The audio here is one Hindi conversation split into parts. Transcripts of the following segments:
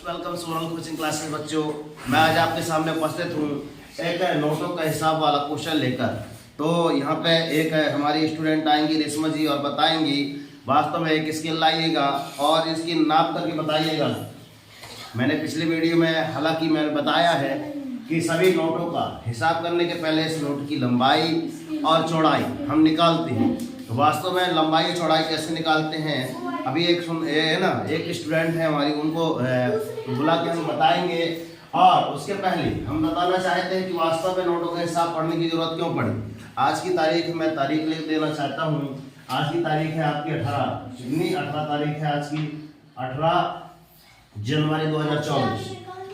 वेलकम सोनल कोचिंग क्लास के बच्चों। मैं आज आपके सामने उपस्थित हूँ एक नोटों का हिसाब वाला क्वेश्चन लेकर। तो यहाँ पे एक हमारी स्टूडेंट आएंगी रेशमा जी और बताएंगी वास्तव में एक स्केल लाइएगा और इसकी नाप करके बताइएगा। मैंने पिछले वीडियो में हालांकि मैंने बताया है कि सभी नोटों का हिसाब करने के पहले इस नोट की लंबाई और चौड़ाई हम निकालते हैं। तो वास्तव में लंबाई चौड़ाई कैसे निकालते हैं अभी एक स्टूडेंट है हमारी, उनको बुला के हम बताएंगे। और उसके पहले हम बताना चाहते हैं कि वास्तव में नोटों का हिसाब पढ़ने की जरूरत क्यों पड़ी। आज की तारीख मैं तारीख लिख देना चाहता हूँ। आज की तारीख है आपकी 18 तारीख है आज की 18 जनवरी 2024।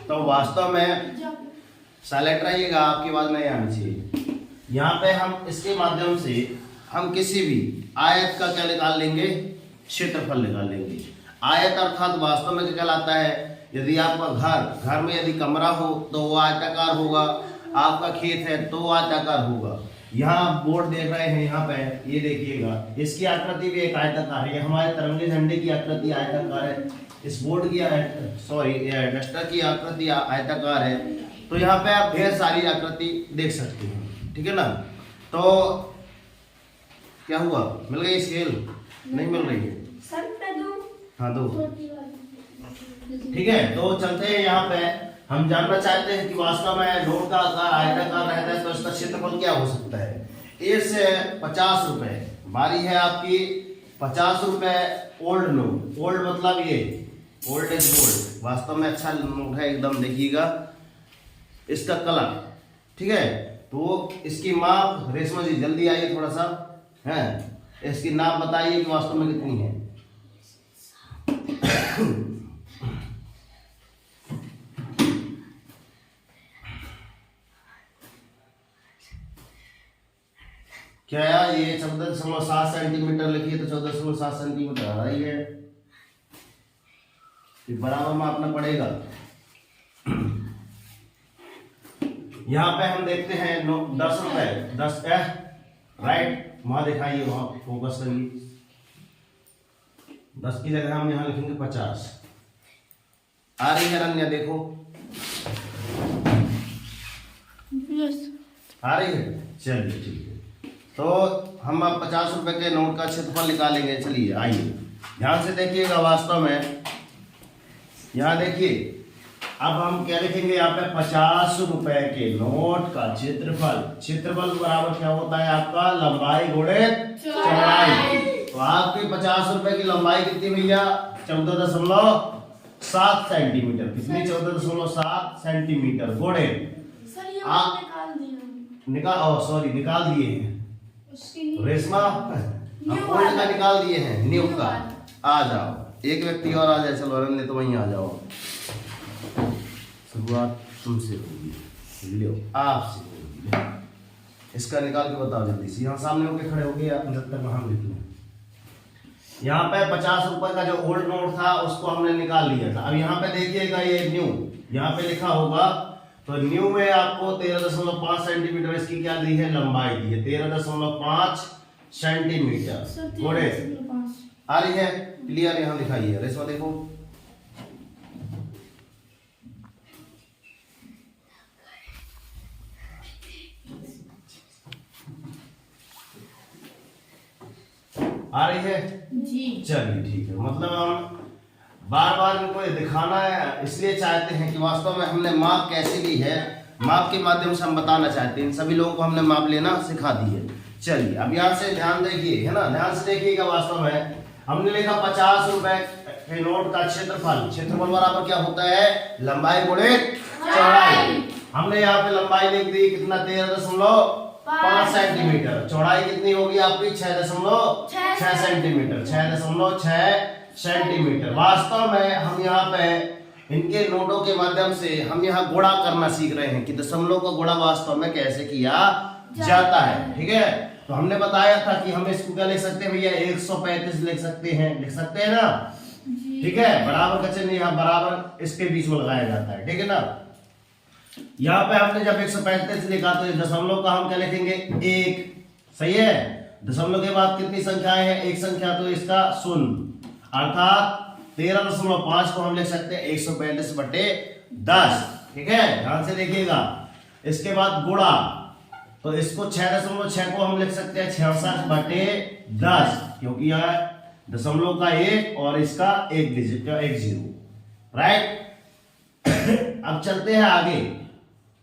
तो वास्तव में साइलेंट रहिएगा, आपकी बात नहीं आनी चाहिए। यहाँ पे हम इसके माध्यम से हम किसी भी आयत का क्या निकाल लेंगे, क्षेत्रफल निकाल लेंगे। आयत अर्थात वास्तव में क्या कहलाता है, यदि आपका घर में यदि कमरा हो तो वो आयताकार होगा, आपका खेत है तो आयताकार होगा। यहाँ आप बोर्ड देख रहे हैं, यहाँ पे ये देखिएगा, इसकी आकृति भी एक आयताकार है। ये हमारे तिरंगे झंडे की आकृति आयताकार है, इस बोर्ड की डस्टर की आकृति आयताकार है। तो यहाँ पे आप ढेर सारी आकृति देख सकते हैं, ठीक है ना। तो क्या हुआ, मिल गई स्केल? नहीं मिल रही है सर पे दो। हाँ दो, ठीक है। तो चलते हैं, यहाँ पे हम जानना चाहते हैं कि वास्तव में नोट का आकार आयताकार रहता है तो इसका क्षेत्रफल क्या हो सकता है। इस 50 रुपए बारी है आपकी, 50 रुपए ओल्ड नोट। ओल्ड मतलब ये ओल्ड इज गोल्ड, वास्तव में अच्छा नोट है एकदम, देखिएगा इसका कलर, ठीक है। तो इसकी माप रेशमा जी जल्दी आइए थोड़ा सा, है इसकी नाप बताइए कि वास्तव में कितनी है। क्या यार, ये 14.7 सेंटीमीटर लिखिए तो 14.7 सेंटीमीटर आ रही है, बराबर मापना पड़ेगा। यहाँ पे हम देखते हैं 10 रुपए, 10 राइट, वहां दिखाइए, वहां फोकस करिए। 10 की जगह हम यहाँ लिखेंगे 50। आ रही है रंग, देखो आ रही है, चलिए ठीक है। तो हम अब 50 रुपए के नोट का क्षेत्रफल निकालेंगे। चलिए आइए ध्यान से देखिएगा। वास्तव में यहाँ देखिए, अब हम क्या लिखेंगे यहाँ पे, 50 रुपए के नोट का क्षेत्रफल बराबर क्या होता है आपका, लंबाई गुणे चौड़ाई। तो आपकी 50 रुपए की लंबाई कितनी भैया, 14.7 सेंटीमीटर। कितनी, 14.7 सेंटीमीटर गुणे निकाल दिए हैं रेशमा, हम का निकाल दिए हैं, न्यू का। आ जाओ, एक व्यक्ति और आ जाए, चलो अरण्य तो वहीं आ जाओ। शुरुआत तुमसे होगी, लो आपसे होगी। इसका निकाल के बताओ जल्दी से, यहाँ सामने होके खड़े हो गए आप, जब तक हम लिख लें। यहाँ पे 50 रुपए का जो ओल्ड नोट था उसको हमने निकाल लिया था। अब यहाँ पे देखिएगा, ये न्यू यहाँ पे लिखा होगा, तो न्यू में आपको 13.5 सेंटीमीटर इसकी क्या दी है, लंबाई दी है 13.5 सेंटीमीटर गुणे, आ रही है क्लियर, यहाँ दिखाइए रेशमा, देखो आ रही है जी। चलिए ठीक है, मतलब हम बार बार इनको दिखाना है, इसलिए चाहते हैं कि वास्तव में हमने माप कैसे ली है, माप के माध्यम से हम बताना चाहते हैं। इन सभी लोगों को हमने माप लेना सिखा दी है। चलिए अब यहाँ से ध्यान देखिए, है ना, ध्यान से देखिएगा। वास्तव में हमने लिखा 50 रुपए के नोट का क्षेत्रफल बराबर क्या होता है, लंबाई गुणे चौड़ाई। हमने यहाँ पे लंबाई लिख दी कितना, 13.5 सेंटीमीटर। चौड़ाई कितनी होगी आपकी, 6.6 सेंटीमीटर, 6.6 सेंटीमीटर। वास्तव में हम यहाँ पे इनके नोटों के माध्यम से हम यहाँ गुणा करना सीख रहे हैं कि दशमलव का गुणा वास्तव में कैसे किया जाता है, ठीक है। तो हमने बताया था कि हम इसको क्या लिख सकते हैं भैया, 135 लिख सकते हैं ना, ठीक है। बराबर का चिन्ह यहाँ बराबर इसके बीच में लगाया जाता है, ठीक है ना। यहाँ पे हमने जब 135 लिखा तो दशमलव का हम क्या लिखेंगे, 1, सही है। दशमलव के बाद कितनी संख्याएं हैं, एक संख्या, तो इसका 0, अर्थात 13.5 को हम लिख सकते हैं 135/10। ठीक है, ध्यान से देखिएगा। इसके बाद गुणा, तो इसको 6.6 को हम लिख सकते हैं 66/10, क्योंकि यहाँ दशमलव का 1 और इसका 1 डिजिट का 1 जीरो। राइट, अब चलते हैं आगे।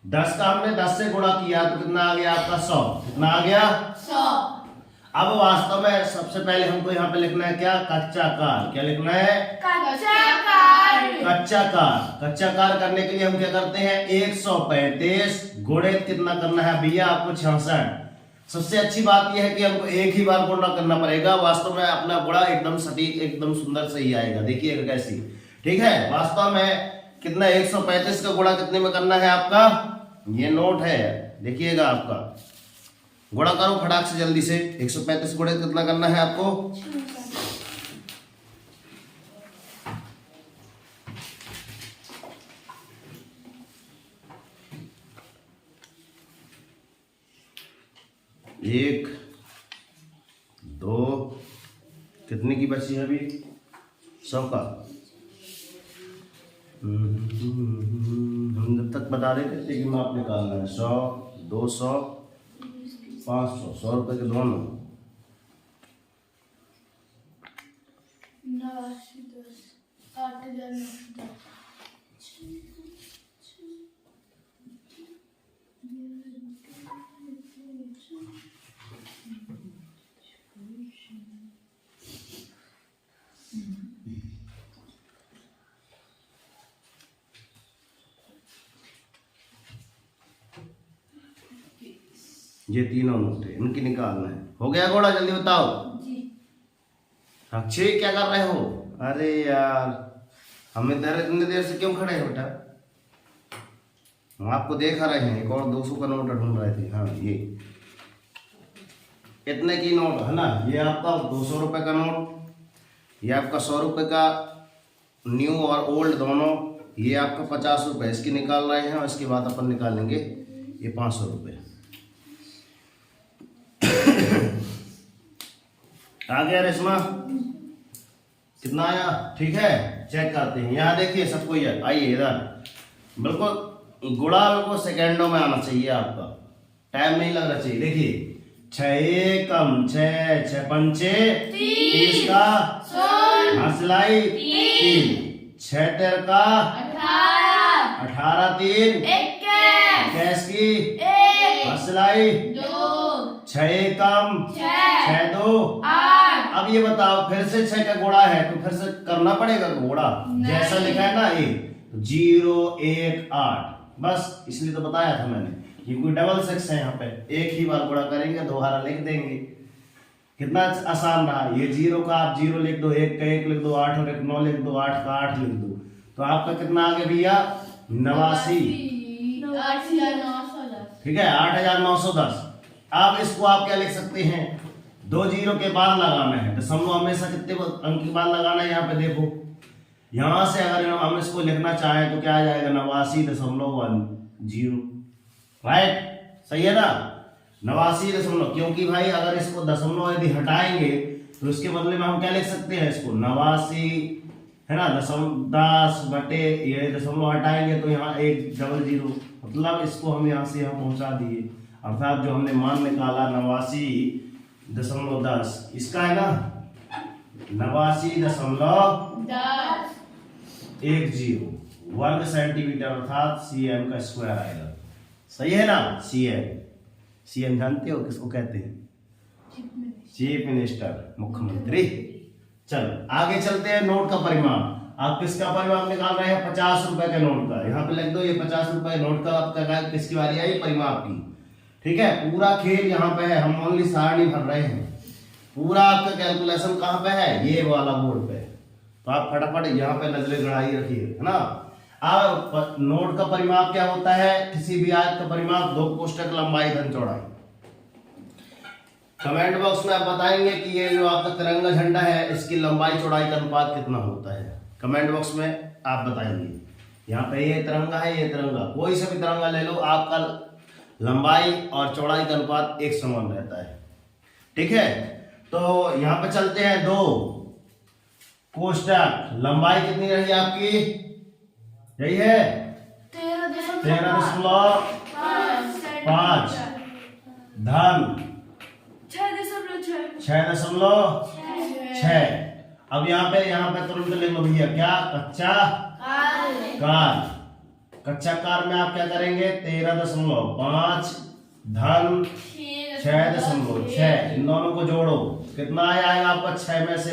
10 का हमने 10 से गुणा किया तो कितना आ गया आपका 100। कितना आ गया 100। अब वास्तव में सबसे पहले हमको यहाँ पे लिखना है क्या, कच्चा कार। क्या लिखना है, कच्चा कार। कच्चा कार। कच्चा कार करने के लिए हम क्या करते हैं, 135 गुणित कितना करना है भैया आपको 66। सबसे अच्छी बात यह है कि हमको एक ही बार गुणा करना पड़ेगा। वास्तव में अपना गुणा एकदम सटीक एकदम सुंदर सही आएगा। देखिएगा कैसी। ठीक है, वास्तव में कितना 135 का गुणा कितने में करना है आपका, ये नोट है, देखिएगा आपका। गुणा करो फटाक से जल्दी से। 135 गुणित कितना करना है आपको, एक, दो, कितने की बची है अभी, 100 का। हम जब तक बता रहे थे कि माप निकालना है। 100, 200, 500, 100 रुपए के दोनों। 8,910। ये तीनों नोट है, इनकी निकालना है। हो गया घोड़ा, जल्दी बताओ जी। अक्षय क्या कर रहे हो, अरे यार हमें इतनी देर से क्यों खड़े हैं बेटा, हम आपको देखा रहे हैं। एक और 200 का नोट ढूंढ रहे थे। हाँ, ये इतने की नोट है ना, ये आपका 200 रुपए का नोट, ये आपका 100 रुपए का न्यू और ओल्ड दोनों, ये आपका 50 रुपए इसकी निकाल रहे हैं। और इसके बाद अपन निकालेंगे ये 500 रुपए। आ गया रेशमा, कितना आया, ठीक है, चेक करते हैं। यहाँ देखिए सबको, ये आइए इधर, बिल्कुल गुणा बिल्कुल सेकेंडों में आना चाहिए आपका, टाइम नहीं लगना चाहिए। देखिए 6 कम 6, 6 पंचे 30 का, हंसलाई 3, 6 तेर का 18, 3 21 की, हंसलाई 6 कम 6 2 8। अब ये बताओ, फिर से 6 का गुणा है तो फिर से करना पड़ेगा गुणा, जैसा लिखा है ना ये 0 1 8, बस इसलिए तो बताया था मैंने, ये कोई डबल सेक्स है। यहाँ पे एक ही बार गुणा करेंगे, दोबारा लिख देंगे। कितना आसान रहा। ये 0 का आप 0 लिख दो, 1 का 1 लिख दो, 8 और 1 9 लिख दो, 8 का 8 लिख दो, तो आपका कितना आ गया भैया 89। 8,910। ठीक है, 8,910। अब इसको आप क्या लिख सकते हैं, 2 जीरो के बाद लगाना है। दशमलव हमेशा कितने अंक के बाद लगाना है, यहाँ पे देखो, यहां से अगर हम इसको लिखना चाहें तो क्या आ जाएगा 89.10। राइट, सही है ना, 89 क्योंकि भाई अगर इसको दशमलव यदि हटाएंगे तो इसके बदले में हम क्या लिख सकते हैं, इसको 89 है ना, 10 बटे ये दशमलव हटाएंगे तो यहाँ 1 डबल जीरो, मतलब इसको हम यहाँ से यहाँ पहुंचा दिए। अर्थात जो हमने मान निकाला 89.10, इसका है ना 89.10 वर्ग सेंटीमीटर, अर्थात cm का स्क्वायर आएगा। सही है ना, cm जानते हो किसको कहते हैं, चीफ मिनिस्टर, मुख्यमंत्री। चलो आगे चलते हैं। नोट का परिमाण, आप किसका परिमाण निकाल रहे हैं, 50 रुपए के नोट का। यहाँ पे लिख दो, ये 50 रुपए नोट का आपका किसकी बारी आई, परिमाप की। ठीक है, पूरा खेल यहाँ पे है, हम ओनली सारणी भर रहे हैं। पूरा आपका कैलकुलेशन कहाँ पे है, ये वाला बोर्ड पे, तो आप फटाफट यहाँ पे नजरें गड़ाई रखिए, है ना। अब नोट का परिमाप क्या होता है, किसी भी आयत का परिमाप 2 कोष्ठक लंबाई धन चौड़ाई। कमेंट बॉक्स में आप बताएंगे कि ये जो आपका तिरंगा झंडा है इसकी लंबाई चौड़ाई का अनुपात कितना होता है, कमेंट बॉक्स में आप बताएंगे। यहाँ पे ये तिरंगा है, ये तिरंगा, कोई सा भी तिरंगा ले लो, आपका लंबाई और चौड़ाई का अनुपात एक समान रहता है। ठीक है, तो यहाँ पे चलते हैं 2 कोष्टक लंबाई कितनी रही आपकी? यही है 13.5 धन 6.6। अब यहाँ पे तुरंत ले लो भैया, क्या कच्चा कार। कच्चा कार में आप क्या करेंगे? 13.5 धन 6.6। इन दोनों को जोड़ो, कितना आएगा आपका? 6 में से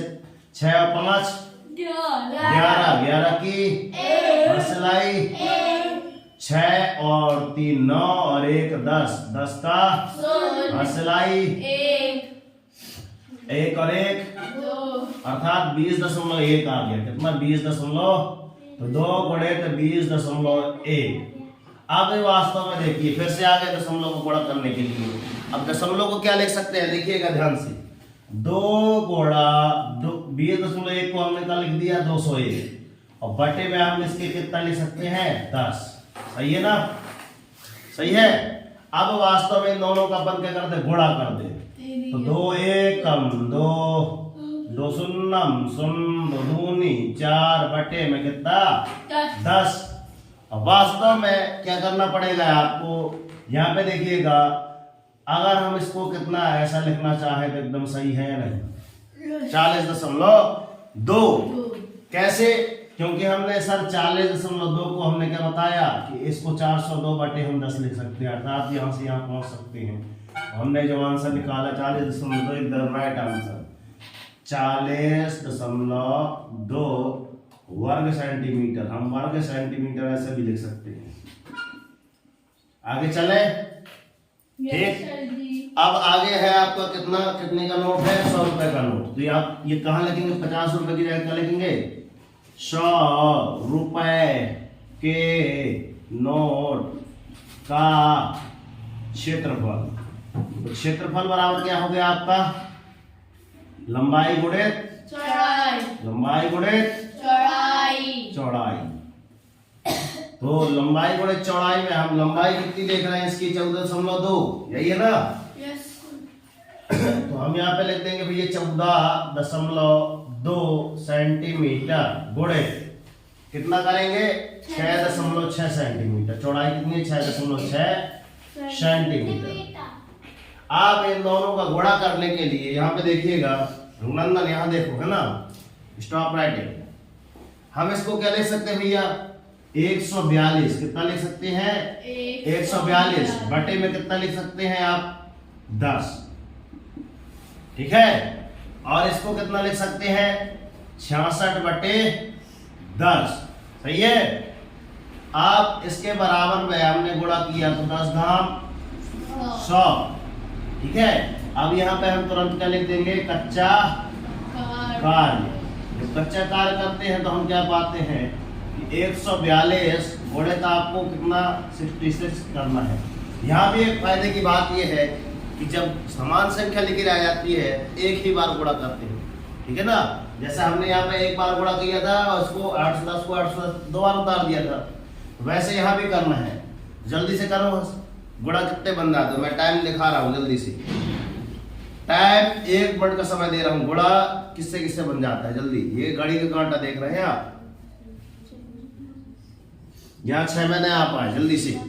6 और 5 11। 11 की सिलाई 6 और 3 9 और 1 10। 10 का सिलाई 1 और 1 अर्थात 20.1 आ गया। कितना? 20 तो 2 गुणे 20.1। अब वास्तव में देखिए, फिर से आ गए दशमलव को गुणा करने के लिए। अब दशमलव को क्या लिख सकते हैं? देखिएगा ध्यान से, 2 गुणा 20.1 को हमने क्या लिख दिया? 201। और बटे में हम इसके कितना लिख सकते हैं? 10। सही है ना? सही है। अब वास्तव में इन दोनों का अपन क्या करते? गुणा कर दे। तो 2 एकम 2 2 शून्यम 0 2 दूनी 4 बटे में कितना? 10। अब वास्तव में क्या करना पड़ेगा आपको? यहाँ पे देखिएगा, अगर हम इसको कितना ऐसा लिखना चाहे तो एकदम सही है या नहीं? 40.2। कैसे? क्योंकि हमने सर 40.2 को हमने क्या बताया कि इसको 402 बटे हम 10 लिख सकते हैं, अर्थात यहाँ से यहाँ पहुंच सकते हैं। हमने जो आंसर निकाला 40.2 इज द राइट आंसर। 40.2 वर्ग सेंटीमीटर। हम वर्ग सेंटीमीटर ऐसे भी लिख सकते हैं। आगे चले। ठीक। अब आगे है आपका कितने का नोट है? 100 रुपए का नोट। तो आप ये कहाँ लिखेंगे? 50 रुपए की जगह क्या लिखेंगे? 100 रुपए के नोट का क्षेत्रफल। तो क्षेत्रफल बराबर क्या हो गया आपका? लंबाई गुणित चौड़ाई। तो लंबाई गुणित चौड़ाई में हम लंबाई कितनी देख रहे हैं इसकी? 14.2। यही है ना? तो हम यहाँ पे लिख देंगे भैया 14.2 सेंटीमीटर गुणित कितना करेंगे? 6.6 सेंटीमीटर। चौड़ाई कितनी है? 6.6 सेंटीमीटर। आप इन दोनों का गुणा करने के लिए यहाँ पे देखिएगा, रघुनंदन यहाँ देखो, है ना? Stop writing. हम इसको क्या लिख सकते हैं भैया? 142। कितना लिख सकते हैं? 142 बटे में कितना लिख सकते हैं आप? 10। ठीक है। और इसको कितना लिख सकते हैं? 66 बटे 10। सही है। आप इसके बराबर में हमने गुणा किया तो 10 घाम 100। ठीक है। अब यहाँ पे हम तुरंत क्या लिख देंगे? कच्चा कार्य। जब कच्चा कार्य करते हैं तो हम क्या पाते हैं कि 142 गुणित आपको कितना? 66 करना है। यहाँ भी एक फायदे की बात यह है कि जब समान संख्या लिखी रह जाती है, एक ही बार गुणा करते हैं। ठीक है ना? जैसे हमने यहाँ पे एक बार गुणा किया था और उसको 810 को 810 2 बार उतार दिया था, वैसे यहाँ भी करना है। जल्दी से करो। गुणा कितने बन रहा है? तो मैं टाइम दिखा रहा हूँ जल्दी से। टाइम 1 मिनट का समय दे रहा हूँ। गुणा किससे किससे बन जाता है? जल्दी। ये घड़ी का कांटा देख रहे हैं आप? यहाँ 6 महीने आप आए, जल्दी से।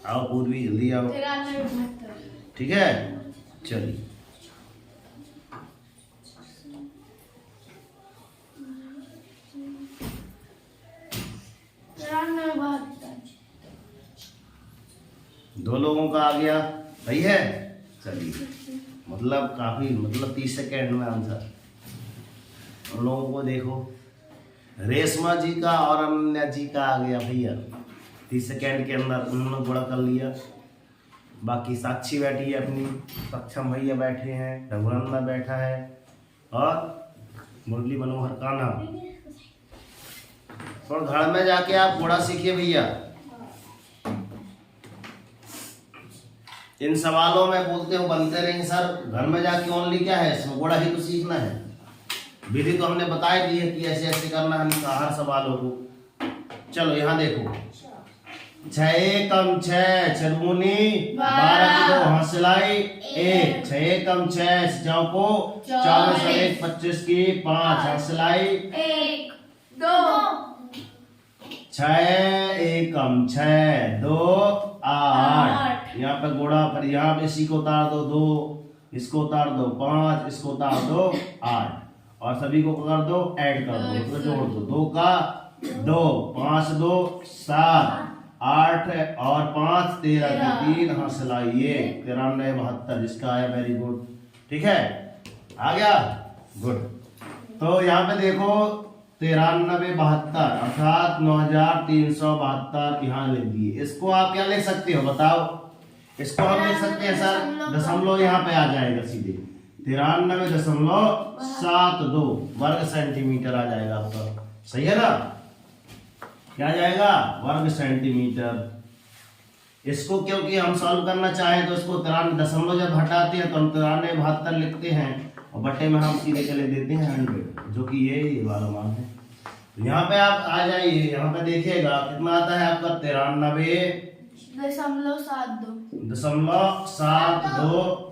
आओ पूर्वी, जल्दी आओ। ठीक है, चलिए। दो लोगों का आ गया। सही है। चलिए, मतलब काफी 30 सेकेंड में आंसर। उन लोगों को देखो, रेशमा जी का और अनन्या जी का आ गया भैया। 30 सेकेंड के अंदर उन्होंने गुणा कर लिया। बाकी साक्षी बैठी है अपनी, सक्षम भैया बैठे हैं, रघुनंदन बैठा है और मुरली मनोहर कान्हा। और घर में जाके आप गुणा सीखिए भैया। इन सवालों में बोलते हो बनते नहीं सर, घर में जाके ओनली क्या है, इसमें गुणा ही तो सीखना है। विधि तो हमने बता दी है कि ऐसे ऐसे करना है हर सवालों को। चलो यहाँ देखो, छह एकम छह, छदूनी 12 की 2 हाथ सिलाई 1, छह एकम छह, चौको 4 और 1 25 की 5 हाथ सिलाई 1 2 छह एकम छह 2 8। यहाँ पे गुणा पर यहाँ पे इसी को उतार दो 2, इसको उतार दो 5, इसको उतार दो 8 और सभी को कर दो ऐड कर दो, तो जोड़ दो 2 का 2 5 2 7 8 और 5 13 की 3 हाथ सिलाई 1 93 72 जिसका है वेरी गुड। ठीक है, आ गया गुड। तो यहाँ पे देखो 93 72 अर्थात 9372 यहाँ लिख दिए। इसको आप क्या लिख सकते हो बताओ? इसको हम लिख सकते हैं सर दशमलव यहाँ पे आ जाएगा सीधे 93.72 वर्ग सेंटीमीटर आ जाएगा आपका। सही है ना? क्या आ जाएगा? वर्ग सेंटीमीटर। इसको क्योंकि हम सॉल्व करना चाहें तो इसको 93 दशमलव जब हटाते हैं तो हम 93 72 लिखते हैं और बट्टे में हम सीधे के लिए देते हैं 100, जो कि ये वाला मान है। तो यहाँ पे आप आ जाइए, यहाँ पे देखिएगा कितना आता है आपका 93.72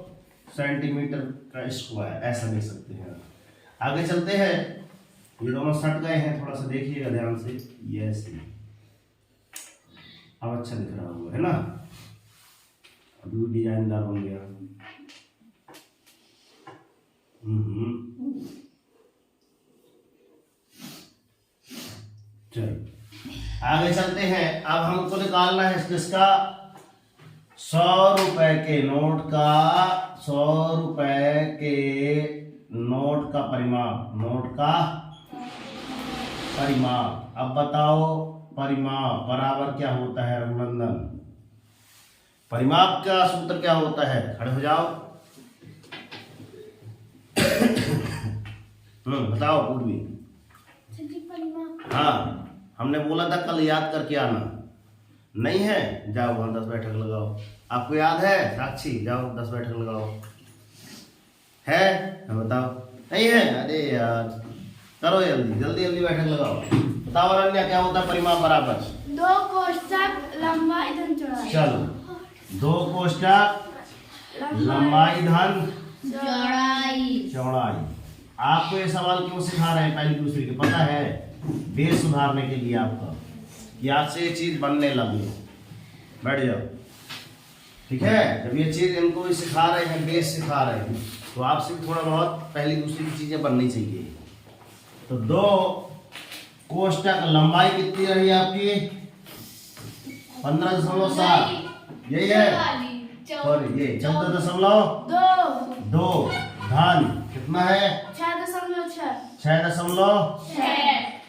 सेंटीमीटर का स्क्वायर, ऐसा देख सकते हैं। आगे चलते हैं, ये दोनों सट गए हैं, थोड़ा सा देखिएगा ध्यान से। यस, अब अच्छा दिख रहा होगा है ना? अभी डिजाइनदार बन गया। चलो आगे चलते हैं। अब हमको निकालना है किसका? 100 रुपए के नोट का, 100 रुपए के नोट का परिमाप, नोट का परिमाप। अब बताओ परिमाप बराबर क्या होता है रघुनंदन? परिमाप का सूत्र क्या होता है? खड़े हो जाओ। बताओ पूर्वी। हाँ, हमने बोला था कल याद करके आना। नहीं है? जाओ वहां 10 बैठक लगाओ। आपको याद है साक्षी? जाओ 10 बैठक लगाओ। है? बताओ। नहीं है? अरे यार करो जल्दी जल्दी जल्दी बैठक लगाओ। बताओ अरण्या क्या होता है परिमाप बराबर? 2 कोष्ठक लंबाई धन चौड़ाई। चलो 2 कोष्ठक लंबाई धन चौड़ाई। आपको ये सवाल क्यों सिखा रहे हैं? पहली दूसरी के पता है? बेस सुधारने के लिए आपका, कि आपसे ये चीज बनने लगे। बैठ जाओ। ठीक है, जब ये चीज इनको भी सिखा रहे हैं, बेस सिखा रहे हैं, तो आपसे भी थोड़ा बहुत पहली दूसरी की चीजें बननी चाहिए। तो 2 कोष्ठक लंबाई कितनी रही आपकी? 15.7, यही है? सॉरी ये 14.2 धन कितना है? 6.6।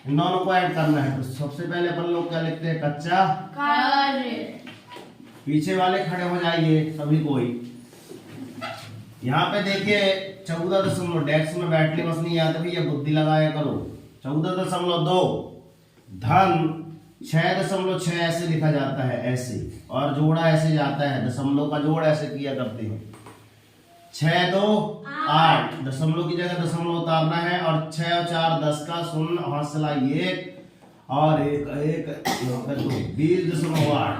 इन दोनों को ऐड करना है। तो सबसे पहले अपन लोग क्या लिखते हैं? कच्चा कार्य। पीछे वाले खड़े हो जाइए सभी कोई। यहाँ पे देखिए 14. डेस्क में बैठने बस नहीं आते भैया, बुद्धि लगाया करो। 14.2 धन 6.6 ऐसे लिखा जाता है, ऐसे, और जोड़ा ऐसे जाता है, दशमलव का जोड़ ऐसे किया करते हैं। 6 2 8 दशमलव की जगह दशमलव उतारना है, और 6 और 4 10 का 0 हाथ सिलाई 1 और 1 20.8।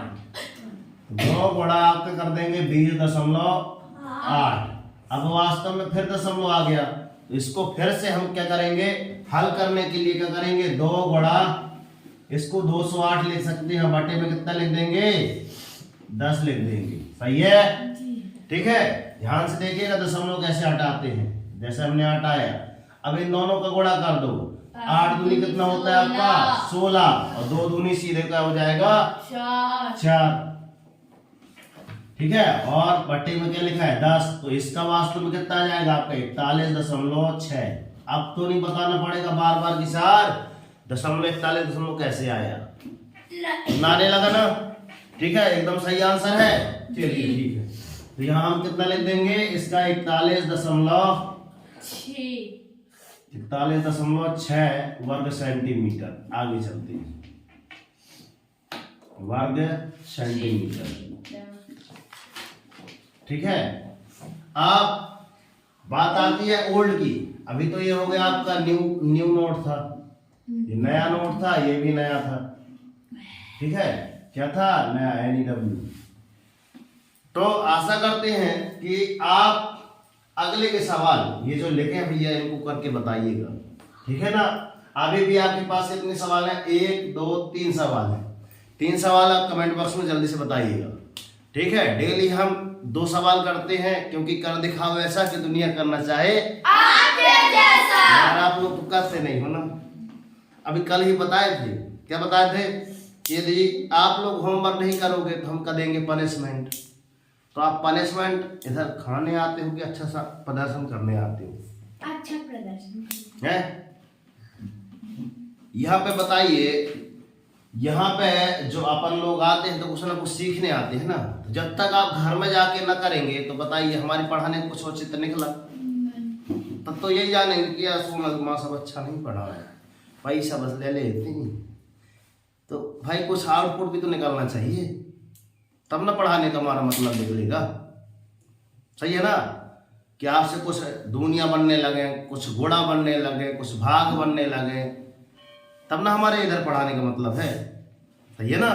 2 गुणा आपके कर देंगे 20.8। अब वास्तव में फिर दशमलव आ गया, तो इसको फिर से हम क्या करेंगे? हल करने के लिए क्या करेंगे? 2 गुणा, इसको 208 लिख सकते हैं, बटे में कितना लिख देंगे? 10 लिख देंगे। सही है? ठीक है, ध्यान से देखिएगा दशमलव कैसे हटाते हैं, जैसे हमने हटाया। अब इन दोनों का गुणा कर दो। 8 दूनी कितना होता है आपका? 16, और 2 दूनी सीधे क्या हो जाएगा? 4। ठीक है, और बट्टे में क्या लिखा है? 10, तो इसका वास्तव में कितना आ जाएगा आपका? 41.6। अब तो नहीं बताना पड़ेगा बार बार कि सर दशमलव 41 कैसे आया, नाने लगा ना? ठीक है, एकदम सही आंसर है। चलिए ठीक है, तो यहाँ हम कितना लिख देंगे? इसका 41.6 वर्ग सेंटीमीटर। आगे चलते हैं, वर्ग सेंटीमीटर। ठीक है, अब बात आती है ओल्ड की। अभी तो ये हो गया आपका न्यू नोट था, ये नया नोट था, ये भी नया था। ठीक है, क्या था, नया NEW। तो आशा करते हैं कि आप अगले के सवाल ये जो लिखे हैं भैया इनको करके बताइएगा, ठीक है ना। अभी भी आपके पास कितने सवाल हैं, 1 2 3 सवाल हैं। 3 सवाल आप कमेंट बॉक्स में जल्दी से बताइएगा, ठीक है। डेली हम 2 सवाल करते हैं क्योंकि कर दिखाओ ऐसा कि दुनिया करना चाहे आपके जैसा। आप लोग तो करते नहीं हो ना। अभी कल ही बताए थे, क्या बताए थे, यदि आप लोग होमवर्क नहीं करोगे तो हम कर देंगे पनिशमेंट। तो आप पनिशमेंट इधर खाने आते हो कि अच्छा सा प्रदर्शन करने आते हो? अच्छा प्रदर्शन है। यहाँ पे बताइए, यहाँ पे जो अपन लोग आते हैं तो कुछ ना कुछ सीखने आते हैं ना। तो जब तक आप घर में जाके ना करेंगे तो बताइए हमारे पढ़ाने कुछ औचित्य निकला? तब तो यही जानेंगे कि यार सोनल माँ सब अच्छा नहीं पढ़ा है, पैसा बस ले लेते हैं। तो भाई कुछ आउटपुट भी तो निकलना चाहिए, तब ना पढ़ाने का हमारा मतलब निकलेगा। सही है ना। कि आपसे कुछ दुनिया बनने लगे, कुछ घोड़ा बनने लगे, कुछ भाग बनने लगे, तब ना हमारे इधर पढ़ाने का मतलब है। सही है ना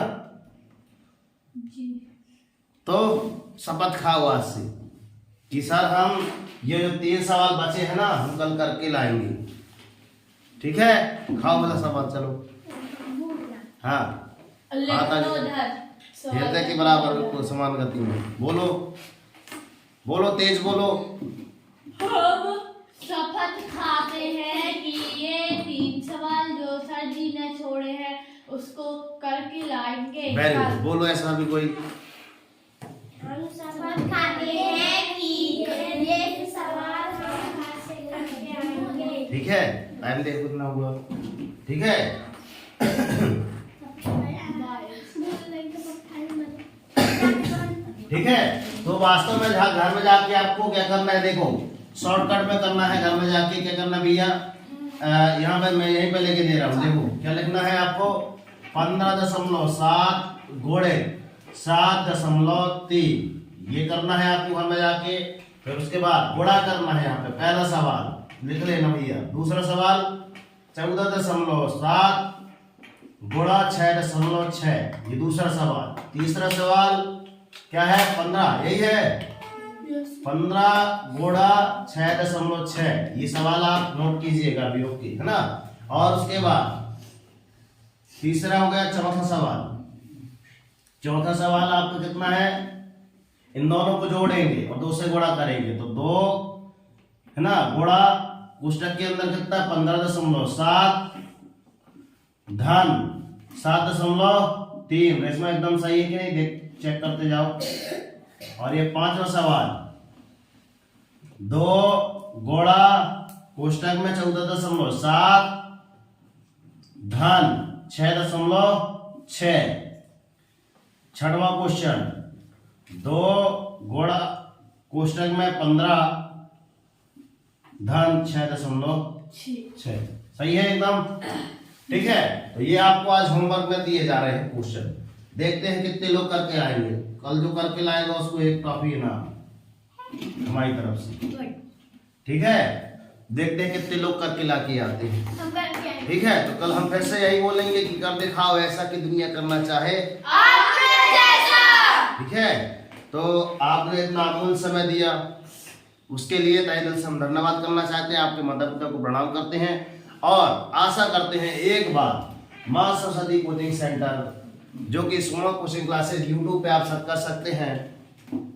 जी। तो शपथ खाओ आज से कि सर हम ये जो 3 सवाल बचे हैं ना हम कल करके लाएंगे, ठीक है। खाओ वाला सवाल, चलो। हाँ हृदय के बराबर को समान गति में बोलो, बोलो तेज बोलो। हम शपथ खाते हैं कि ये 3 सवाल जो सर जी ने छोड़े हैं उसको करके लाएंगे। वेरी गुड, बोलो ऐसा भी कोई। हम शपथ खाते हैं कि ये सवाल हम घर से करके आएंगे। ठीक है, टाइम देखो कितना हुआ, ठीक है। ठीक है। तो वास्तव में घर में जाके आपको क्या करना है, देखो शॉर्टकट में करना है। घर में जाके क्या करना भैया, यहाँ पे मैं यहीं पे लेके दे रहा हूँ, देखो क्या लिखना है आपको, 15.7 घोड़े 7.3 ये करना है आपको घर में जाके। फिर उसके बाद गुणा करना है। यहाँ पे पहला सवाल लिख लेना भैया। दूसरा सवाल 14.7 गुणा 6.6 ये दूसरा सवाल। तीसरा सवाल क्या है, 15 यही है, 15 गुणा 6.6 ये सवाल आप नोट कीजिएगा अभी, ओके है ना। और उसके बाद तीसरा हो गया चौथा सवाल। चौथा सवाल आपको कितना है, इन दोनों को जोड़ेंगे और 2 से गुणा करेंगे तो 2 है ना, गुणा कोष्टक के अंदर कितना 15.7 धन 7.3। इसमें एकदम सही है कि नहीं, देख चेक करते जाओ। और ये 5वां सवाल 2 गुणा कोष्टक में 14.7 धन 6.6। 6वां क्वेश्चन 2 गुणा कोष्टक में 15 धन 6.6। सही है एकदम, ठीक है। तो ये आपको आज होमवर्क में दिए जा रहे हैं क्वेश्चन। देखते हैं कितने लोग करके आएंगे। कल जो करके लाएगा उसको एक ट्रॉफी इनाम हमारी तरफ से, ठीक है। देखते हैं कितने लोग करके लाके आते हैं, ठीक है। तो कल हम फिर से यही बोलेंगे कि कर दिखाओ ऐसा कि दुनिया करना चाहे आपके जैसा, ठीक है। तो आपने इतना अमूल्य समय दिया, उसके लिए तहे दिल से हम धन्यवाद करना चाहते हैं। आपके माता पिता को प्रणाम करते हैं और आशा करते हैं एक बार माँ सरस्वती कोचिंग सेंटर जो कि सोमा कोचिंग क्लासेस यूट्यूब पे आप सब कर सकते हैं,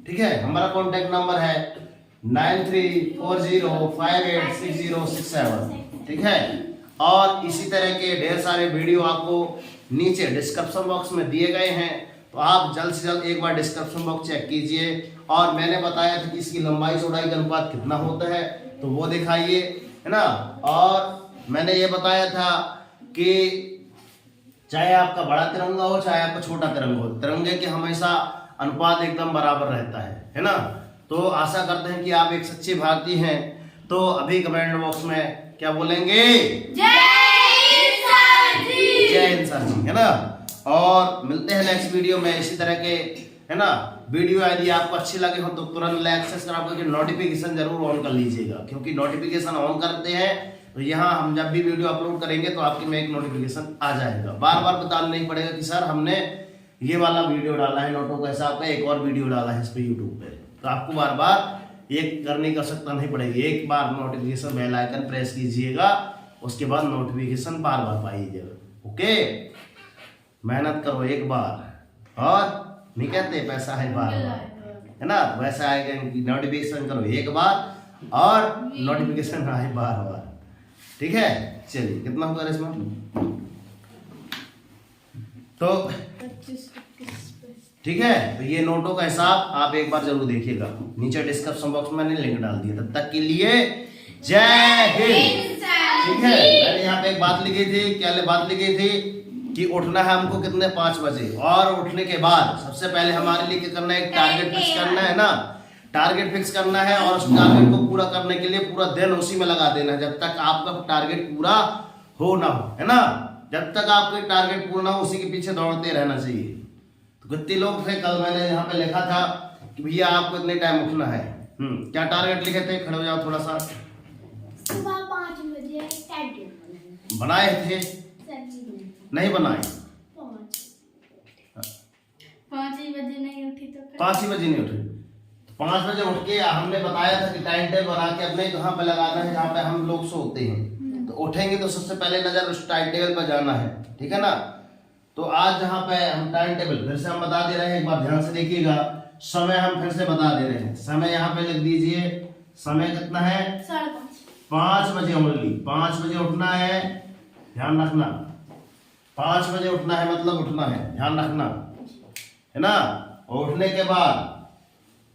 ठीक है। हमारा कॉन्टेक्ट नंबर है 9340586067, ठीक है। और इसी तरह के ढेर सारे वीडियो आपको नीचे डिस्क्रिप्शन बॉक्स में दिए गए हैं, तो आप जल्द से जल्द एक बार डिस्क्रिप्शन बॉक्स चेक कीजिए। और मैंने बताया था कि इसकी लंबाई चौड़ाई का अनुपात कितना होता है तो वो दिखाइए, है ना। और मैंने ये बताया था कि चाहे आपका बड़ा तिरंगा हो चाहे आपका छोटा तिरंगा हो, तिरंगे के हमेशा अनुपात एकदम बराबर रहता है ना। तो आशा करते हैं कि आप एक सच्चे भारतीय हैं। तो अभी कमेंट बॉक्स में क्या बोलेंगे, जय हिंद सर जी, है ना। और मिलते हैं नेक्स्ट वीडियो में इसी तरह के, है ना। वीडियो यदि आपको अच्छी लगे हो तो तुरंत लाइक सब्सक्राइब करके नोटिफिकेशन जरूर ऑन कर लीजिएगा, क्योंकि नोटिफिकेशन ऑन करते हैं तो यहाँ हम जब भी वीडियो अपलोड करेंगे तो आपके में एक नोटिफिकेशन आ जाएगा। बार बार बताना नहीं पड़ेगा कि सर हमने ये वाला वीडियो डाला है नोटों का हिसाब का, एक और वीडियो डाला है इस पे यूट्यूब पे। तो आपको बार बार ये करने की आवश्यकता नहीं पड़ेगी। एक बार नोटिफिकेशन बेल आइकन प्रेस कीजिएगा, उसके बाद नोटिफिकेशन बार बार पाइएगा। ओके, मेहनत करो एक बार, और नहीं कहते पैसा है बार बार, है ना, वैसा आएगा। नोटिफिकेशन करो एक बार और नोटिफिकेशन आए बार बार। ठीक है, चलिए कितना होगा इसमें तो 25 ठीक है। तो ये नोटों का हिसाब आप एक बार जरूर देखिएगा, नीचे डिस्क्रिप्शन बॉक्स में मैंने लिंक डाल दिया। तब तक के लिए जय हिंद। ठीक है, मैंने यहाँ पे एक बात लिखी थी, क्या बात लिखी थी कि उठना है हमको कितने 5 बजे, और उठने के बाद सबसे पहले हमारे लिए क्या करना है, एक टारगेट फिक्स करना है ना, टारगेट फिक्स करना है, और उस टारगेट को पूरा करने के लिए पूरा दिन उसी में लगा देना है, जब तक आपका टारगेट पूरा हो ना हो, है ना, जब तक आपका टारगेट पूरा ना हो उसी के पीछे दौड़ते रहना चाहिए। तो कितने लोग थे, कल मैंने यहाँ पे लिखा था कि भैया आपको इतने टाइम उठना है, क्या टारगेट लिखे थे, खड़े हो जाओ थोड़ा सा। सुबह 5 बजे टाइम बनाए थे, नहीं बनाए, 5 ही बजे नहीं उठी तो 5 ही बजे नहीं उठे। 5 बजे उठ के हमने बताया था कि टाइम टेबल बना के अपने कहाँ पे लगाना है, जहाँ पे हम लोग सोते हैं। तो उठेंगे तो सबसे पहले नजर उस टाइम टेबल पर जाना है, ठीक है ना। तो आज जहाँ पे हम टाइम टेबल फिर से हम बता दे रहे हैं, एक बार ध्यान से देखिएगा। समय हम फिर से बता दे रहे हैं, समय यहाँ पे लिख दीजिए। समय कितना है, 5 बजे ओनली, 5 बजे उठना है, ध्यान रखना। 5 बजे उठना है मतलब उठना है, ध्यान रखना, है ना। और उठने के बाद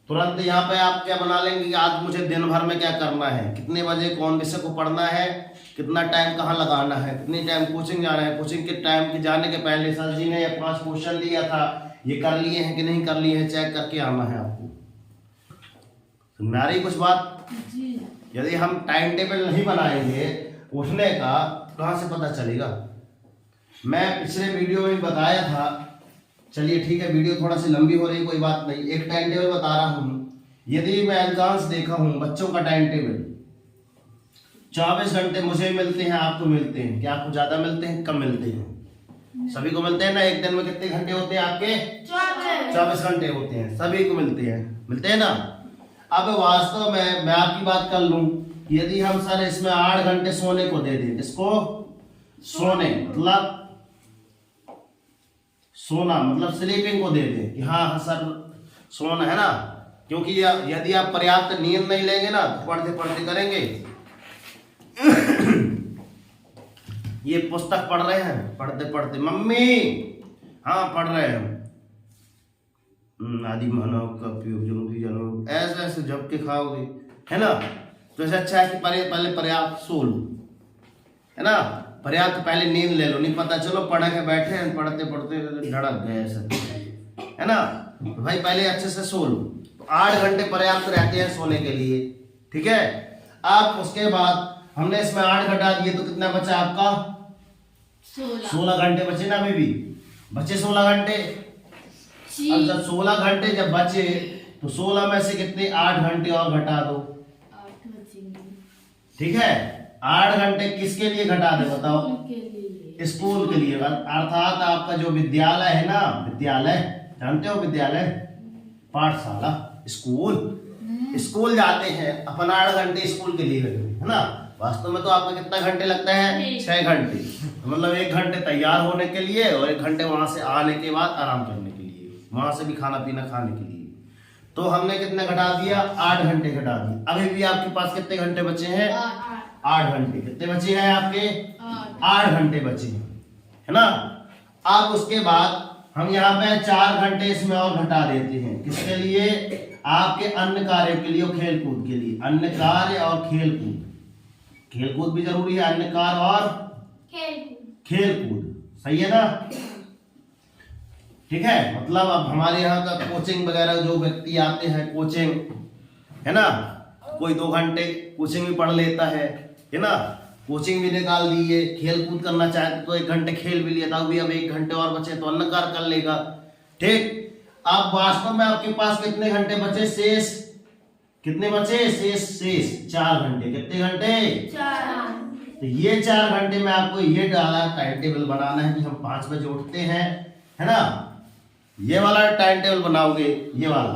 तुरंत यहाँ पे आप क्या बना लेंगे कि आज मुझे दिन भर में क्या करना है, कितने बजे कौन विषय को पढ़ना है, कितना टाइम कहाँ लगाना है, कितनी टाइम कोचिंग जाना है। कोचिंग के टाइम के जाने के पहले सर जी ने 5 क्वेश्चन लिया था, ये कर लिए हैं कि नहीं कर लिए हैं, चेक करके आना है आपको। समझ आ रही कुछ बात। यदि हम टाइम टेबल नहीं बनाएंगे उठने का, कहाँ से पता चलेगा। मैं पिछले वीडियो में बताया था, चलिए ठीक है, वीडियो थोड़ा सी लंबी हो रही, कोई बात नहीं। एक टाइम टेबल बता रहा हूँ। यदि मैं एग्जाम्स देखा हूँ, बच्चों का टाइम टेबल 24 घंटे मुझे मिलते हैं, आपको मिलते हैं, क्या आपको ज्यादा मिलते हैं, कम मिलते हैं, सभी को मिलते हैं ना। एक दिन में कितने घंटे होते हैं आपके, 24 घंटे होते हैं, सभी को मिलते हैं ना। अब वास्तव में मैं आपकी बात कर लूं, यदि हम सर इसमें 8 घंटे सोने को दे दें, इसको सोने मतलब सोना मतलब स्लीपिंग को दे दें कि हाँ सर सोना है ना, क्योंकि यदि आप पर्याप्त नींद नहीं लेंगे ना तो पढ़ते पढ़ते करेंगे। ये पुस्तक पढ़ रहे हैं, पढ़ते पढ़ते मम्मी हाँ पढ़ रहे हैं, आदि मानव का उपयोग जरूरी जानो, ऐसे ऐसे जब के खाओगे, है ना। तो ऐसा अच्छा है कि पहले पर्याप्त सो लो, है ना, पर्याप्त पहले नींद ले लो, नहीं पता चलो पढ़ के बैठे हैं, पढ़ते पढ़ते धड़क गए ऐसा, है ना। तो भाई पहले अच्छे से सो लो। तो 8 घंटे पर्याप्त रहते हैं सोने के लिए, ठीक है। अब उसके बाद हमने इसमें 8 घटा दिए तो कितना बचा आपका, 16 घंटे बचे ना बेबी, बचे 16 घंटे। अब जब 16 घंटे जब बचे तो 16 में से कितने 8 घंटे और घटा दो, 8 बचेंगे, ठीक है। 8 घंटे किसके लिए घटा दे बताओ, स्कूल के लिए, अर्थात आपका जो विद्यालय है ना, विद्यालय जानते हो, विद्यालय पाठशाला, स्कूल जाते हैं अपन 8 घंटे स्कूल के लिए लगेंगे, है ना। वास्तव में तो आपका कितना घंटे लगता है, 6 घंटे, मतलब 1 घंटे तैयार होने के लिए और 1 घंटे वहां से आने के बाद आराम करने के लिए, वहां से भी खाना पीना खाने के लिए। तो हमने कितने घटा दिया, 8 घंटे घटा दिए। अभी भी आपके पास कितने घंटे बचे हैं, 8 घंटे। कितने बचे हैं आपके, 8 घंटे बचे हैं, है ना। अब उसके बाद हम यहाँ पे 4 घंटे इसमें और घटा देते हैं, किसके लिए, आपके अन्य कार्यों के लिए और खेलकूद के लिए। अन्य कार्य और खेलकूद, खेलकूद भी जरूरी है, अन्य कार्य और खेलकूद, सही है ना। ठीक है, मतलब अब हमारे यहाँ का कोचिंग वगैरह जो व्यक्ति आते हैं, कोचिंग है ना, कोई 2 घंटे कोचिंग भी पढ़ लेता है ना, कोचिंग भी निकाल दिए, खेल कूद करना चाहते तो 1 घंटे खेल भी लिया था, भी अब 1 घंटे और बचे तो अन्य कार्य कर लेगा, ठीक। अब वास्तव में आपके पास कितने घंटे बचे शेष, कितने बचे शेष 4 घंटे। कितने घंटे, 4। तो ये 4 घंटे में आपको ये डाला टाइम टेबल बनाना है कि हम 5 बजे उठते हैं, है ना। ये वाला टाइम टेबल बनाओगे, ये वाला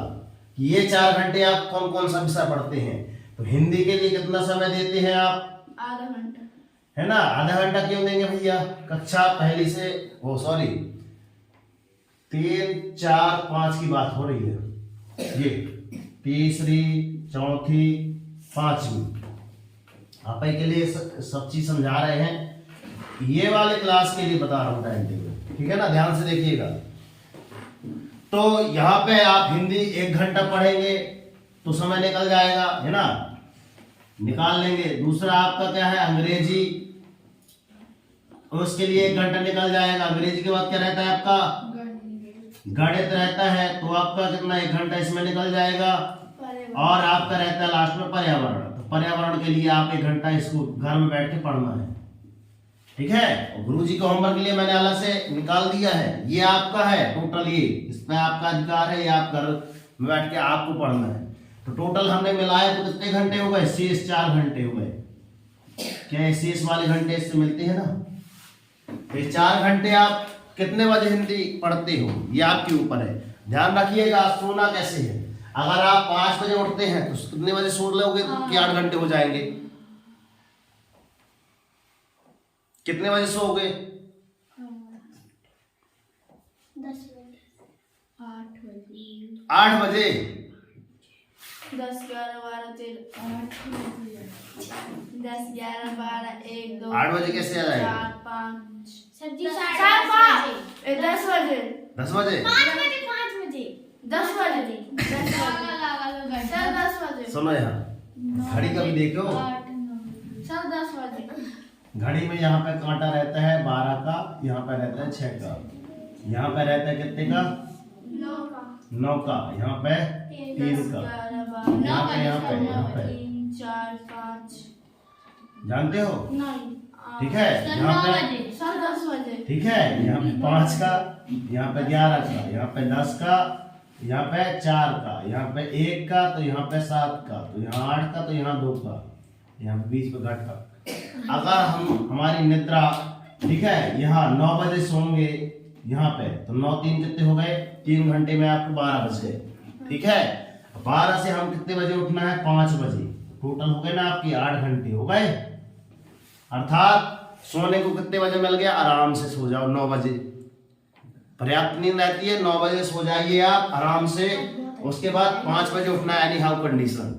कि ये 4 घंटे आप कौन कौन सा विषय पढ़ते हैं। तो हिंदी के लिए कितना समय देते हैं आप? आधा घंटा, है ना। आधा घंटा क्यों देंगे भैया? कक्षा पहली से 3, 4, 5 की बात हो रही है। ये तीसरी, चौथी, 5वीं आप के लिए सब चीज समझा रहे हैं। ये वाले क्लास के लिए बता रहा हूँ टाइम टेबल, ठीक है ना, ध्यान से देखिएगा। तो यहाँ पे आप हिंदी 1 घंटा पढ़ेंगे तो समय निकल जाएगा, है ना, निकाल लेंगे। दूसरा आपका क्या है? अंग्रेजी, उसके लिए 1 घंटा निकल जाएगा। अंग्रेजी के बाद क्या रहता है आपका? गणित रहता है, तो आपका कितना 1 घंटा इसमें निकल जाएगा। और आपका रहता है लास्ट में पर्यावरण। तो पर्यावरण के लिए आप 1 घंटा इसको घर में बैठ के पढ़ना है, ठीक है। और गुरुजी को होमवर्क के लिए मैंने अलग से निकाल दिया है, ये आपका है टोटल, ये इसमें आपका अधिकार है, ये आप घर में बैठ के आपको पढ़ना है। तो टोटल हमने मिलाया तो कितने घंटे हो गए? शेष 4 घंटे हो गए। क्या शेष वाले घंटे इससे मिलते हैं ना। ये 4 घंटे आप कितने बजे हिंदी पढ़ते हो ये आपके ऊपर है। ध्यान रखिएगा सोना कैसे है। अगर आप 5 बजे उठते हैं तो कितने बजे सो लोगे तो 8 घंटे हो जाएंगे। कितने बजे सोओगे? 10 बजे, 8 बजे, 8 बजे। 10, 11, 12, 13, 10, 11, 12, 1, 2, 8 बजे कैसे आ जाएगा? 4, 5, 10 बजे, 10 बजे 5 बजे, 10 बजे, 10 बजे, सुनो यहाँ, घड़ी कभी देखो, 10 बजे। घड़ी में यहाँ पे कांटा रहता है 12 का, यहाँ पे रहता है 6 का, यहाँ पे रहता है कितने का? 9 का, यहाँ पे 3 का, यहाँ पे 3, 4, 5, जानते हो, 9, ठीक है। यहाँ पे 10 बजे, ठीक है, यहाँ पे 5 का, यहाँ पे 11 का, यहाँ पे 10 का, यहाँ पे 4 का, यहाँ पे 1 का, तो यहाँ पे 7 का, तो यहाँ 8 का, तो यहाँ 2 का, यहाँ पे बीच पे घट का। अगर हम हमारी निद्रा, ठीक है, यहाँ 9 बजे सोएंगे यहाँ पे, तो 9, 3 कितने हो गए? 3 घंटे में आपको 12 बज गए, ठीक है। 12 से हम कितने बजे उठना है? 5 बजे। टोटल हो गए ना आपकी 8 घंटे हो गए। अर्थात सोने को कितने बजे मिल गया? आराम से सो जाओ 9 बजे, पर्याप्त नींद रहती है। 9 बजे सो जाइए आप आराम से। उसके बाद 5 बजे उठना है, एनी हाउ कंडीशन,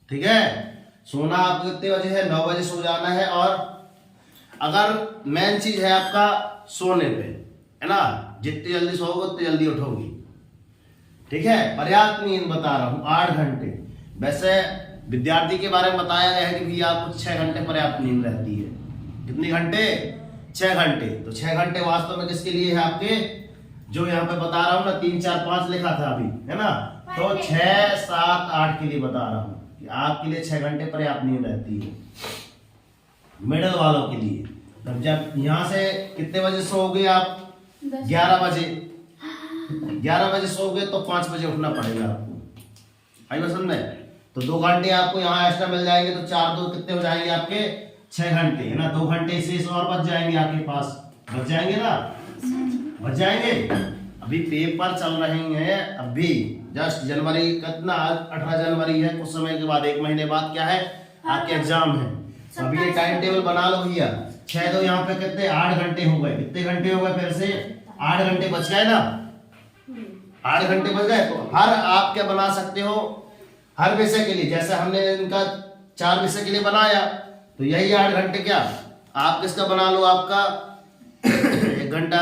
ठीक है। सोना आपको कितने बजे है? 9 बजे सो जाना है। और अगर मेन चीज है आपका सोने पे, है ना, जितनी जल्दी सोओगे उतनी जल्दी उठोगी, ठीक है। पर्याप्त नींद बता रहा हूँ 8 घंटे। वैसे विद्यार्थी के बारे में बताया गया है कि भैया आपको 6 घंटे पर्याप्त नींद रहती है। कितने घंटे? 6 घंटे। तो 6 घंटे वास्तव में किसके लिए है आपके? जो यहाँ पे बता रहा हूँ ना, 3, 4, 5 लिखा था अभी, है ना, तो 6, 7, 8 के लिए बता रहा हूँ कि आपके लिए 6 घंटे पर्याप्त नींद रहती है मिडिल वालों के लिए। तब जब यहाँ से कितने बजे सोओगे आप? 11 बजे। 11 बजे सोओगे तो 5 बजे उठना पड़ेगा आपको। आई बात समझ में? तो 2 घंटे आपको यहाँ एक्स्ट्रा मिल जाएंगे, तो 4, 2 कितने हो जाएंगे आपके? 6 घंटे, है ना। 2 घंटे से और बच जाएंगे आपके पास, बच जाएंगे ना, बच जाएंगे। अभी पेपर चल रहे हैं, अभी जस्ट जनवरी, कितना 18 जनवरी है, कुछ समय के बाद 1 महीने बाद क्या है आपके एग्जाम है। तो अभी ये टाइम टेबल बना लो भैया। 6 तो यहाँ पे कितने? 8 घंटे हो गए। कितने घंटे हो गए? फिर से 8 घंटे बच गए ना, 8 घंटे बच गए। तो हर आप क्या बना सकते हो, हर विषय के लिए, जैसे हमने इनका 4 विषय के लिए बनाया, तो यही 8 घंटे क्या आप किसका बना लो, आपका 1 घंटा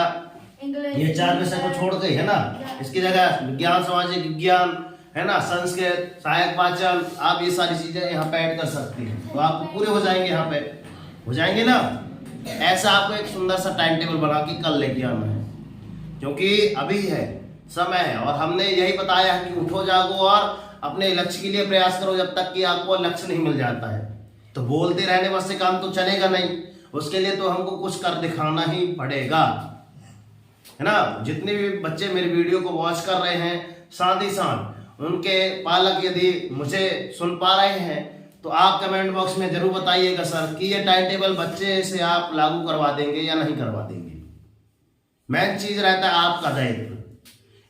ये 4 विषय को छोड़ के, है ना। इसकी जगह विज्ञान, सामाजिक विज्ञान, है ना, संस्कृत, सहायक वाचन, आप ये सारी चीजें यहाँ पे ऐड कर सकते हैं, तो आपको पूरे हो जाएंगे, यहाँ पे हो जाएंगे ना। ऐसा आपको एक सुंदर सा टाइम टेबल बना के कल लेके आना है, क्योंकि अभी है, समय है। और हमने यही बताया है कि उठो जागो और अपने लक्ष्य के लिए प्रयास करो जब तक कि आपको लक्ष्य नहीं मिल जाता है। तो बोलते रहने बस से काम तो चलेगा नहीं, उसके लिए तो हमको कुछ कर दिखाना ही पड़ेगा, है ना। जितने भी बच्चे मेरी वीडियो को वॉच कर रहे हैं, साथ ही साथ उनके पालक यदि मुझे सुन पा रहे हैं, तो आप कमेंट बॉक्स में जरूर बताइएगा सर कि ये टाइम टेबल बच्चे से आप लागू करवा देंगे या नहीं करवा देंगे। मेन चीज रहता है आपका दायित्व।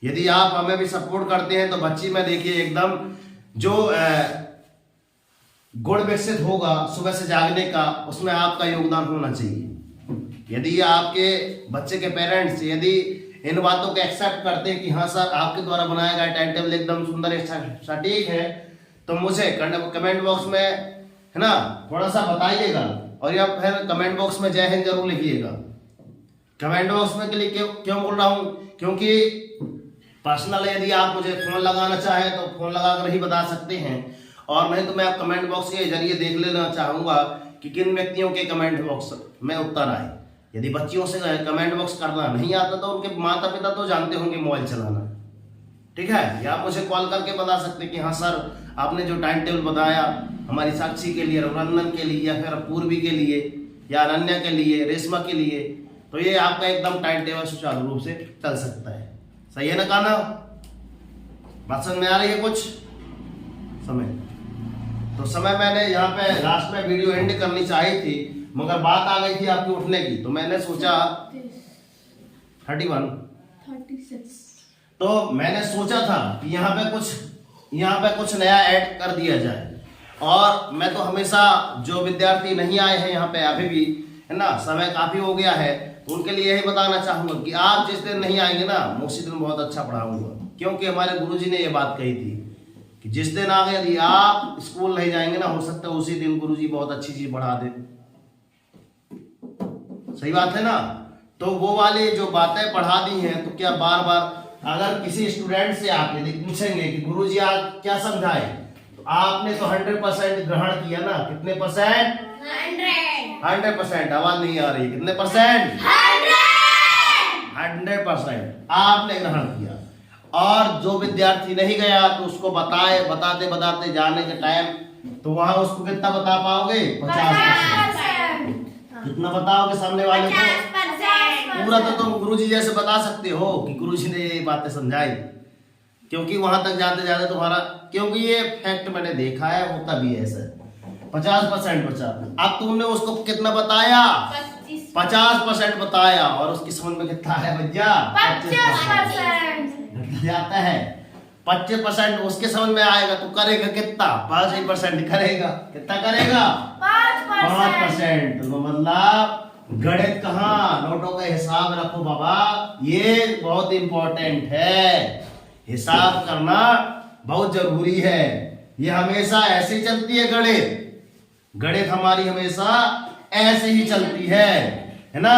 यदि आप हमें भी सपोर्ट करते हैं तो बच्ची में देखिए एकदम जो गुण विकसित होगा सुबह से जागने का, उसमें आपका योगदान होना चाहिए। यदि आपके बच्चे के पेरेंट्स यदि इन बातों को एक्सेप्ट करते हैं कि हाँ सर आपके द्वारा बनाया गया टाइम टेबल एकदम सुंदर सटीक है, तो मुझे कमेंट बॉक्स में है ना थोड़ा सा बताइएगा, और या फिर कमेंट बॉक्स में जय हिंद जरूर लिखिएगा। कमेंट बॉक्स में के लिए क्यों बोल रहा हूँ, क्योंकि पर्सनल यदि आप मुझे फोन लगाना चाहें तो फोन लगाकर ही बता सकते हैं, और नहीं तो मैं आप कमेंट बॉक्स के जरिए देख लेना चाहूंगा कि किन व्यक्तियों के कमेंट बॉक्स में उत्तर आए। यदि बच्चियों से कमेंट बॉक्स करना नहीं आता तो उनके माता पिता तो जानते होंगे मोबाइल चलाना, ठीक है। या आप मुझे कॉल करके बता सकते हैं कि हाँ सर आपने जो टाइम टेबल बताया हमारी साक्षी के लिए, रघुनंदन के लिए, या फिर पूर्वी के लिए, या अनन्या के लिए, रेशमा के लिए, तो ये आपका एकदम टाइम टेबल सुचारू रूप से चल सकता है। सही है ना काना? बात समझ में आ रही है कुछ? समय तो समय मैंने यहाँ पे लास्ट में वीडियो एंड करनी चाहिए थी, मगर बात आ गई थी आपकी उठने की, तो मैंने सोचा 36 तो मैंने सोचा था कि यहाँ पे कुछ नया ऐड कर दिया जाए। और मैं तो हमेशा जो विद्यार्थी नहीं आए हैं यहाँ पे अभी भी है ना, समय काफी हो गया है, तो उनके लिए यही बताना चाहूंगा कि आप जिस दिन नहीं आएंगे ना मैं उसी दिन बहुत अच्छा पढ़ाऊंगा, क्योंकि हमारे गुरुजी ने ये बात कही थी कि जिस दिन आगे यदि आप स्कूल नहीं जाएंगे ना, हो सकता है उसी दिन गुरुजी बहुत अच्छी चीज पढ़ा दे। सही बात है ना? तो वो वाली जो बातें पढ़ा दी हैं, तो क्या बार बार अगर किसी स्टूडेंट से आप यदि पूछेंगे कि गुरुजी आज क्या समझाए, तो आपने तो 100% ग्रहण किया ना। कितने परसेंट? 100%। आवाज नहीं आ रही, कितने परसेंट? 100% आपने ग्रहण किया। और जो विद्यार्थी नहीं गया तो उसको बताते बताते जाने के टाइम तो वहां उसको कितना बता पाओगे? 50%। कितना बताओगे सामने वाले को? पूरा तो तुम गुरुजी जैसे बता सकते हो कि गुरुजी ने ये बातें समझाई, क्योंकि वहां तक जाते जाते तुम्हारा, क्योंकि ये फैक्ट मैंने देखा है, होता भी है ऐसा। 50% बचा। अब तुमने उसको कितना बताया? 50% बताया, और उसकी समझ में कितना आया भैया? 25% जाता है। 25% उसके समझ में आएगा तो करेगा कितना? 5% करेगा। कितना करेगा? 5%। तो मतलब गणित कहाँ, नोटों का हिसाब रखो बाबा, ये बहुत इंपॉर्टेंट है। हिसाब करना बहुत जरूरी है। ये हमेशा ऐसे ही चलती है गणित हमारी हमेशा ऐसे ही चलती है ना।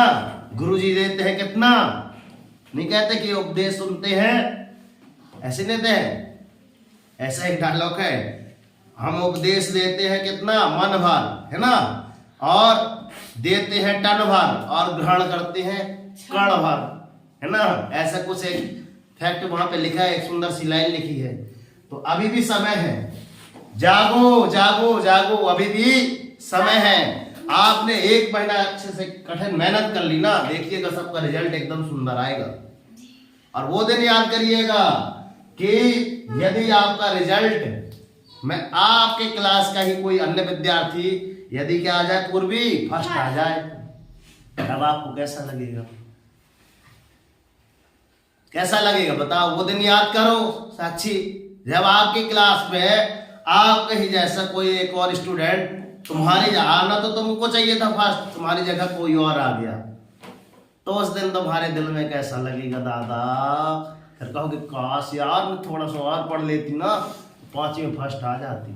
गुरुजी देते हैं कितना, नहीं कहते कि उपदेश सुनते हैं, ऐसे देते हैं। ऐसा एक डायलॉग है, हम उपदेश देते हैं कितना? मन भर, है ना, और देते हैं टन भर, और ग्रहण करते हैं कण भर, है ना। ऐसा कुछ एक फैक्ट वहां पे लिखा है, एक सुंदर सी लाइन लिखी है। तो अभी भी समय है, जागो जागो जागो, अभी भी समय है। आपने 1 महीना अच्छे से कठिन मेहनत कर ली ना, देखिएगा सबका रिजल्ट एकदम सुंदर आएगा। और वो दिन याद करिएगा कि यदि आपका रिजल्ट मैं आपके क्लास का ही कोई अन्य विद्यार्थी यदि क्या आ जाए, पूर्वी फर्स्ट आ जाए, तब आपको कैसा लगेगा? कैसा लगेगा बताओ? वो दिन याद करो साक्षी, जब आपकी क्लास में आपके ही जैसा कोई एक और स्टूडेंट, तुम्हारी आना तो तुमको चाहिए था फर्स्ट, तुम्हारी जगह कोई और आ गया, तो उस दिन तुम्हारे दिल में कैसा लगेगा दादा? फिर कहोगे काश यार मैं थोड़ा सा और पढ़ लेती ना, 5वीं में फर्स्ट आ जाती।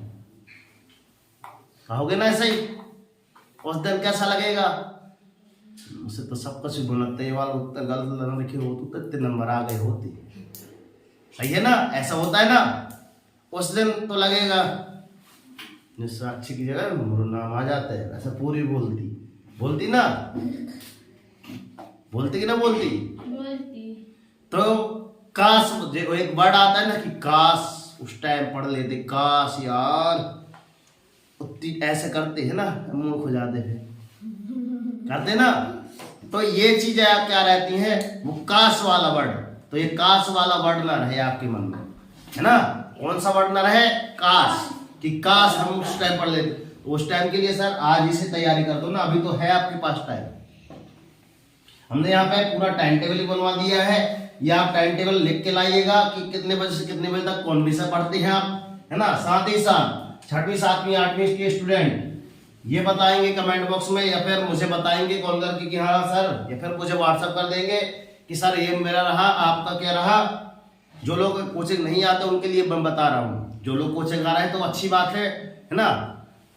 कहोगे ना ऐसे ही? उस दिन कैसा लगेगा? मुझसे तो सब कुछ बोलते हैं वाला उत्तर गलत लिखे हो तो कितने नंबर आ गए होती। सही है ना? ऐसा होता है ना। उस दिन तो लगेगा साक्षी की जगह नाम आ जाता है। ऐसा पूरी बोलती ना, बोलती कि ना बोलती? तो काश, एक वर्ड आता है ना कि काश उस टाइम पढ़ लेते, काश यार, ऐसे करते हैं ना, मुंह हो जाते हैं, करते ना। तो ये चीजें क्या रहती हैं? वो काश वाला वर्ड। तो ये काश वाला वर्ड ना रहे आपके मन में, है ना। कौन सा वर्ड ना रहे? काश, कि काश हम उस टाइम पढ़ लेते। उस टाइम के लिए सर आज ही से तैयारी कर दो ना, अभी तो है आपके पास टाइम। हमने यहाँ पे पूरा टाइम टेबल ही बनवा दिया है। ये आप टाइम टेबल लिख के लाइएगा कि कितने बजे से कितने बजे तक कौन विषय पढ़ते हैं आप, है ना। साथ ही साथ 6वीं 7वीं 8वीं के स्टूडेंट ये बताएंगे कमेंट बॉक्स में, या फिर मुझे बताएंगे कॉल करके कि हाँ सर, या फिर मुझे व्हाट्सएप कर देंगे कि सर ये मेरा रहा, आपका क्या रहा। जो लोग कोचिंग नहीं आते उनके लिए मैं बता रहा हूँ, जो लोग कोचिंग आ रहे हैं तो अच्छी बात है ना।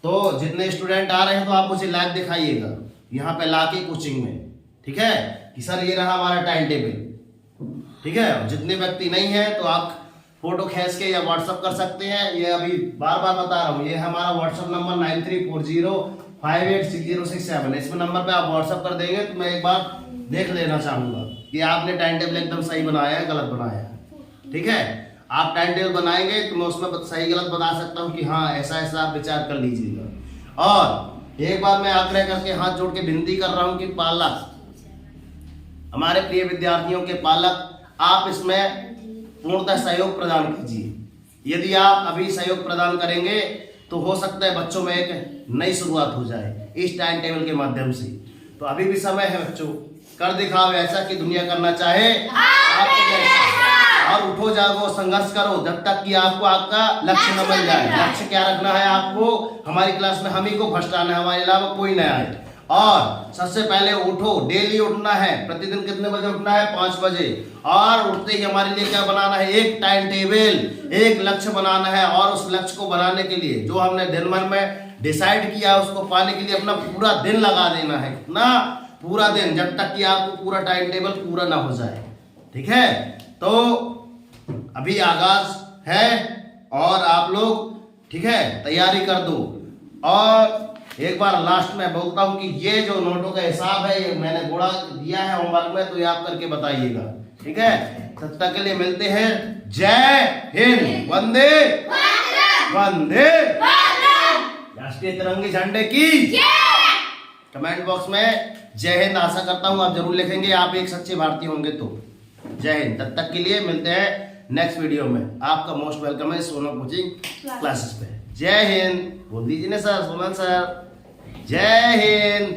तो जितने स्टूडेंट आ रहे हैं तो आप मुझे लाइव दिखाइएगा यहाँ पे लाके कोचिंग में, ठीक है, कि सर ये रहा हमारा टाइम टेबल, ठीक है। जितने व्यक्ति नहीं है तो आप फोटो खींच के या व्हाट्सअप कर सकते हैं। ये अभी बार बार बता रहा हूँ, ये हमारा व्हाट्सअप नंबर 9340586067, इसमें नंबर पे आप व्हाट्सअप कर देंगे तो मैं एक बार देख लेना चाहूंगा कि आपने टाइम टेबल एकदम सही बनाया है गलत बनाया है, ठीक है। आप टाइम टेबल बनाएंगे तो मैं उसमें सही गलत बता सकता हूँ कि हाँ ऐसा ऐसा आप विचार कर लीजिएगा। और एक बार मैं आग्रह करके हाथ जोड़ के विनती कर रहा हूँ कि पालक, हमारे प्रिय विद्यार्थियों के पालक, आप इसमें पूर्णतः सहयोग प्रदान कीजिए। यदि आप अभी सहयोग प्रदान करेंगे तो हो सकता है बच्चों में एक नई शुरुआत हो जाए इस टाइम टेबल के माध्यम से। तो अभी भी समय है बच्चों, कर दिखाओ ऐसा कि दुनिया करना चाहे आपको जैसा। और उठो जागो संघर्ष करो जब तक कि आपको आपका लक्ष्य न मिल जाए। लक्ष्य क्या रखना है आपको, हमारी क्लास में हम ही को फर्स्ट आना है, हमारे अलावा कोई न आए। और सबसे पहले उठो, डेली उठना है। प्रतिदिन कितने बजे उठना है? 5 बजे। और उठते ही हमारे लिए क्या बनाना है? एक टाइम टेबल, एक लक्ष्य बनाना है। और उस लक्ष्य को बनाने के लिए जो हमने दिन भर में डिसाइड किया उसको पाने के लिए अपना पूरा दिन लगा देना है। कितना? पूरा दिन, जब तक कि आपको पूरा टाइम टेबल पूरा ना हो जाए, ठीक है। तो अभी आगाज है और आप लोग, ठीक है, तैयारी कर दो। और एक बार लास्ट में बोलता हूं कि ये जो नोटों का हिसाब है ये मैंने गोड़ा दिया है होमवर्क में, तो ये आप करके बताइएगा, ठीक है। तब तक के लिए मिलते हैं। जय हिंद, वंदे वंदे राष्ट्रीय तिरंगे झंडे की। कमेंट बॉक्स में जय हिंद आशा करता हूं आप जरूर लिखेंगे, आप एक सच्चे भारतीय होंगे तो। जय हिंद। तब तक के लिए मिलते हैं नेक्स्ट वीडियो में। आपका मोस्ट वेलकम है सोना कोचिंग क्लासेस पे। जय हिंद बोल दीजिए ना सर, सोनल सर। जय हिंद।